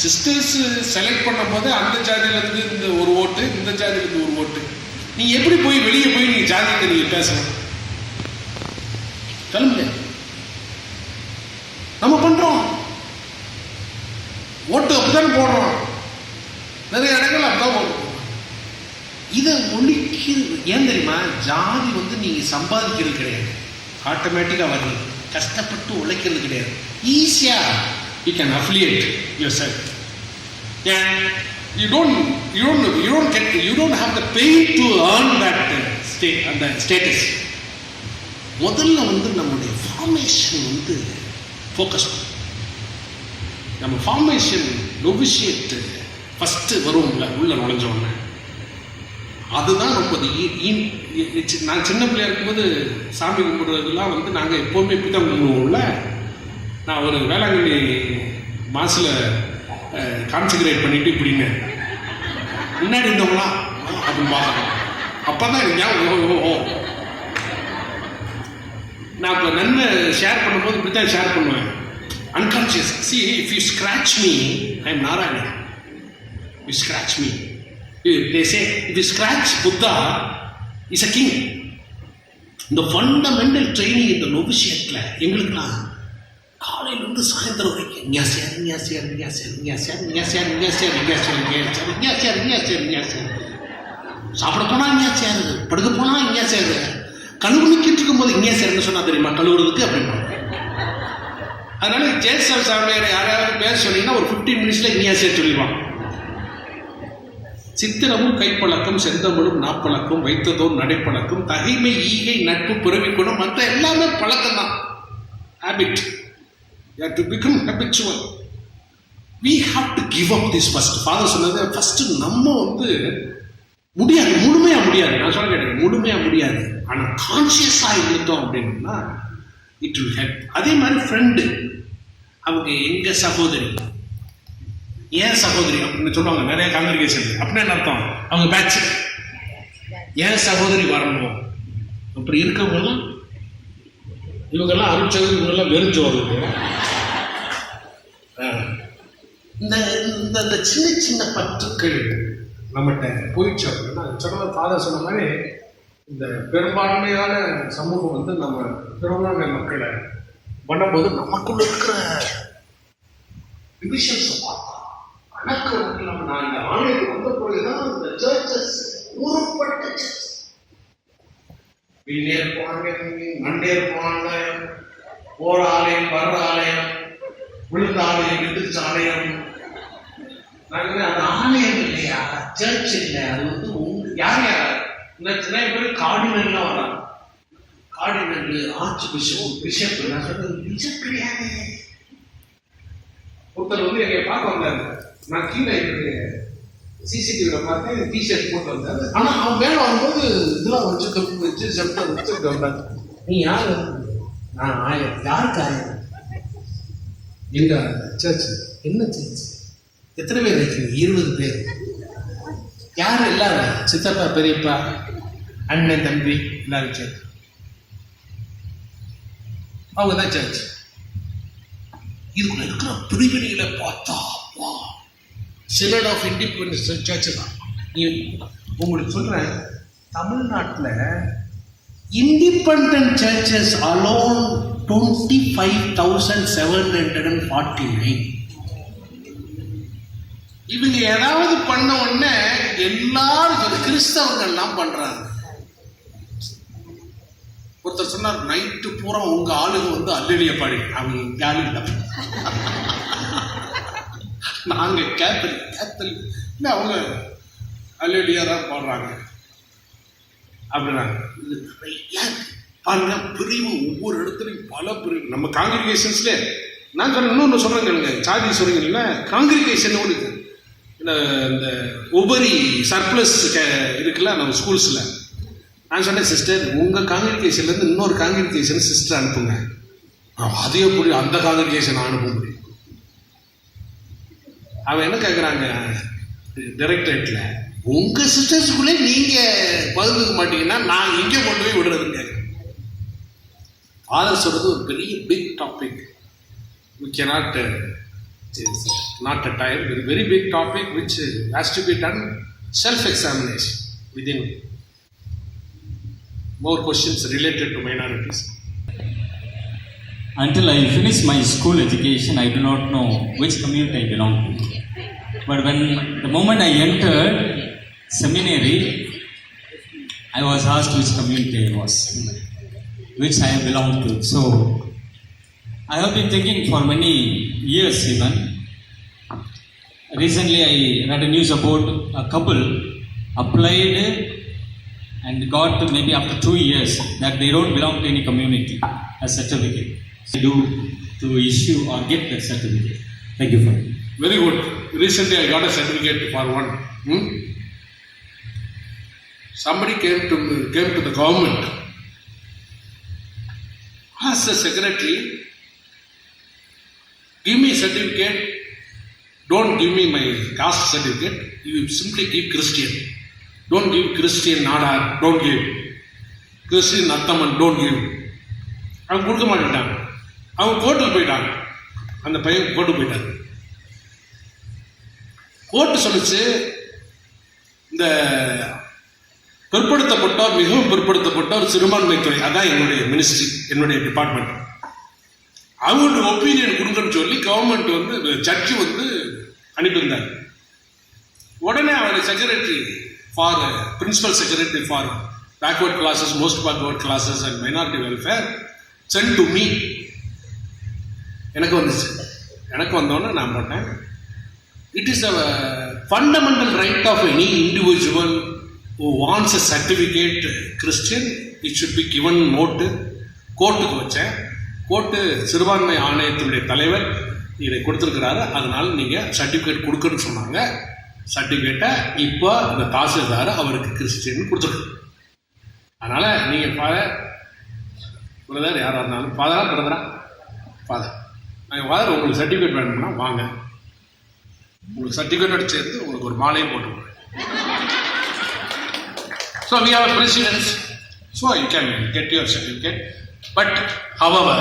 Sisters select பண்ணும் போது அந்த ஜாதியிலேருந்து இந்த ஒரு ஓட்டு, இந்த ஜாதியிலேருந்து ஒரு ஓட்டு. நீ எப்படி போய் வெளியே போய் நீ ஜாதியத்தை நீங்க பேசணும்? சொல்லுங்க. நம்ம பண்றோம், ஓட்டு அப்படிதான் போடுறோம், நிறைய இடங்கள் அப்படிதான் போடுறோம். இதை ஒழிக்கிறது ஏன் தெரியுமா? ஜாதி நீங்க சம்பாதிக்கிறது கிடையாது, ஆட்டோமேட்டிக்கா வருது. கஷ்டப்பட்டு உழைக்கிறது கிடையாது. ஈஸியா you can affiliate yourself. And you don't have the pain to earn that status. முதல்ல நம்முடைய ஃபார்மேஷன் ஃபோக்கஸ். நம்ம ஃபார்மேஷன் நொவிஷியேட் ஃபர்ஸ்ட் வருவோம்ல, உள்ள நுழைஞ்சோன்னு. அதுதான் ரொம்ப. நான் சின்ன பிள்ளையா இருக்கும்போது சாமி கும்பிடுறதுலாம் நாங்கள் எப்போவுமே இப்படி தான் கும்பிடுவோம்ல. நான் ஒரு வேளாங்கண்ணி மாசில் கான்சென்ட்ரேட் பண்ணிட்டு இப்படின்னு முன்னாடி இருந்தவங்களா அப்படின்னு பார்க்கணும். அப்போ தான் ஞாபகம். நான் இப்போ நன்மை ஷேர் பண்ணும்போது இப்படி தான் ஷேர் பண்ணுவேன். Unconscious. See, if you scratch me, I am Narayana. You scratch me. They say, if you scratch Buddha, is a king. இந்த ஃபண்டமெண்டல் ட்ரைனிங் இந்த நொவிஷியத்தில் எங்களுக்குலாம் காலையிலிருந்து சாயந்தரம் வரைக்கும் சாப்பிட போனா இங்கே சேருது, படுக்க போனா இங்கே சேருது, கழுவுனிக்கிட்டு இருக்கும் போது இங்கே சேருன்னு சொன்னா தெரியுமா கழுவுறதுக்கு அப்படின்னு. அதனால ஜெயசால் சாமியார் யாராவது பேச சொன்னீங்கன்னா ஒரு 15 மினிட்ஸ்ல இங்கே சேர் சொல்லிடுவான். சித்திரமும் கைப்பழக்கம், செந்தமிழும் நாப்பழக்கம், வைத்ததோர் நடைப்பழக்கம், தகைமை, ஈகை, நட்பு, பிறவிக்குணம், மற்ற எல்லாமே பழக்கம் தான். Habit. You have to become habitual. We have to give up this first. Father சொன்னது ஃபர்ஸ்ட் நம்ம முடியாது, முழுமையா முடியாது. நான் சொல்ல கேட்டேன், முழுமையா முடியாது. ஆனால் கான்சியஸா இருந்தோம் அப்படின்னா இட் வில் ஹெல்ப். அதே மாதிரி ஃப்ரெண்டு, அவங்க எங்க சகோதரி, ஏன் சகோதரி அப்படின்னு சொல்லுவாங்க நிறைய காங்கிரிகேஷன். அப்படின்னா என்ன அர்த்தம்? அவங்க பேட்ச் ஏன் சகோதரி வரணும். அப்படி இருக்கவங்கலாம் இவங்கெல்லாம் அருட்சகர், இவங்கெல்லாம் வெறிஞ்சு வருது. இந்த சின்ன சின்ன பற்றுக்கள் நம்மகிட்ட போயிடுச்சு அப்படின்னா சொன்ன ஃபாதர் சொன்ன மாதிரி இந்த பெரும்பான்மையான சமூகம் நம்ம பெரும்பான்மை மக்களை பண்ணும்போது நமக்குள்ள இருக்கிற டிவிஷன்ஸ் பார்த்தா கணக்கு நம்ம. நான் இந்த ஆலயத்துக்கு வந்த பொழுதுதான் இந்த சர்ச்சஸ் ஊறப்பட்ட சர்ச்சஸ் வீணே இருப்பாங்க, மண்டே இருப்பாங்க, போற ஆலயம், வர்ற ஆலயம், விழுந்த ஆலயம், எந்திரிச்ச ஆலயம். அந்த ஆலயம் இல்லையா, சர்ச் இல்லை. அது யார் யார் நிறைய பேர் கார்டினல்லாம் வராங்க. Cardinal, arch bishop, bishop. நான் சொல்றது பிஷப் கிடையாது. ஒருத்தர் எங்க பார்க்க வந்தாரு. நான் கீழே சிசிடிவில பார்த்தேன், டிஷர்ட் போட்டு வந்தாரு. ஆனா அவன் மேல வரும்போது இதெல்லாம் வச்சு கப்பு வச்சு செப்டை வச்சுட்டு வந்தாரு. நீ யாரு? நான் ஆயிரம். யாருக்கு ஆயிரம்? எங்க சர்ச். என்ன சர்ச்? எத்தனை பேர் இருக்கீங்க? 20 பேர். யாரு? எல்லாரும் சித்தப்பா, பெரியப்பா, அண்ணன், தம்பி, எல்லாரும் சர்ச். அவங்கதான் சர்ச். இதுக்குள்ள இருக்கிற பிரிவினைகளை பார்த்தா சிலட் ஆஃப் இண்டிபெண்டன்ஸ் சர்ச் தான். உங்களுக்கு சொல்றேன், தமிழ்நாட்டில் இண்டிபெண்டன்ட் சர்ச்சஸ் அலோன் 25,749. இவங்க ஏதாவது பண்ண உடனே எல்லாரும் கிறிஸ்தவங்கள்லாம் பண்றாங்க. ஒருத்தர் சொன்னார், நைட்டு பூரா உங்க ஆளுங்க அல்லேலியா பாடி. அவங்க ஆளுங்க நாங்க கேத்தலிக் இல்லை, அவங்க அல்லேலியா தான் பாடுறாங்க அப்படின்னா. பாருங்க, பிரிவு ஒவ்வொரு இடத்துலையும் பல பிரிவு. நம்ம காங்கிரிகேஷன்ஸ்ல நான் சொல்றேன், இன்னொன்று சொல்றேங்க, சாதி சொல்றீங்கல்ல, காங்கிரிகேஷனோடு இந்த உபரி சர்ப்ளஸ் இருக்குல்ல நம்ம ஸ்கூல்ஸ்ல. நான் சொன்னேன், சிஸ்டர் உங்க காங்கிரிகேஷன்ல இருந்து இன்னொரு காங்கிரிகேஷன் சிஸ்டர் அனுப்புங்க. அதே புரியும், அந்த காங்கிரிகேஷன் அனுப்ப முடியும். அவன் என்ன கேட்குறாங்க டைரக்டரேட்ல, உங்க சிஸ்டர்ஸுக்குள்ளே நீங்க பகிர்ந்துக்க மாட்டீங்கன்னா நான் எங்கே கொண்டு போய் விடுறதுங்க. ஃபாதர் சொல்றது ஒரு பெரிய big topic. We cannot is not a time, a very big topic which has to be done self-examination within. More questions related to minorities. Until I finish my school education, I do not know which community I belong to. But when the moment I entered seminary, I was asked which community I was, which I belong to. So I have been thinking for many years even. Recently I read a news about a couple applied and got maybe after 2 years that they don't belong to any community as certificate. They do to issue or get that certificate. Thank you for it. Very good. Recently I got a certificate for one. Somebody came to the government, asked the secretary, give me certificate, don't give me my caste certificate, you simply give Christian. Don't give Christian Nadar, don't give. Christian Nathaman, don't give. அவங்க கொடுக்க மாட்டேட்டாங்க. அவங்க கோர்ட்டுக்கு போயிட்டாங்க. அந்த பையன் கோர்ட்டுக்கு போயிட்டாங்க. Court சொல்லிச்சு, இந்த பிற்படுத்தப்பட்டோர், மிகவும் பிற்படுத்தப்பட்டோர் சிறுபான்மை துறை, அதான் என்னுடைய மினிஸ்ட்ரி, என்னுடைய டிபார்ட்மெண்ட், அவங்களுடைய ஒப்பீனியன் கொடுங்கன்னு சொல்லி கவர்மெண்ட் ஜட்ஜி அனுப்பியிருந்தாங்க. உடனே அவர் secretary for principal secretary for backward classes, most backward classes and minority welfare sent to me. எனக்கு வந்துச்சு. எனக்கு வந்தோடனே நான் போட்டேன், it is a fundamental right of any individual who wants a certificate Christian, it should be given note. கோர்ட்டுக்கு வச்சேன். Court சிறுபான்மை ஆணையத்தினுடைய தலைவர் இதை கொடுத்துருக்கிறாரு, அதனால நீங்கள் சர்டிஃபிகேட் கொடுக்குன்னு சொன்னாங்க. சர்டிஃபிகேட்டை இப்போ அந்த தாசில்தார் அவருக்கு கிறிஸ்டியன் கொடுத்துருக்கு. அதனால் நீங்கள் பிரதர் யாராக இருந்தாலும், ஃபாதரா பிரதரா, ஃபாதர், நாங்கள் ஃபாதர் உங்களுக்கு சர்டிஃபிகேட் வேணும்னா வாங்க, உங்களுக்கு சர்டிஃபிகேட்டோடு சேர்த்து உங்களுக்கு ஒரு மாலையும் போட்டுருவோம். So we have a precedence, so you can get your certificate. But however,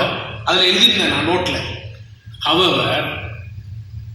அதில் எழுதியிருந்தேன் நான் நோட்டில், however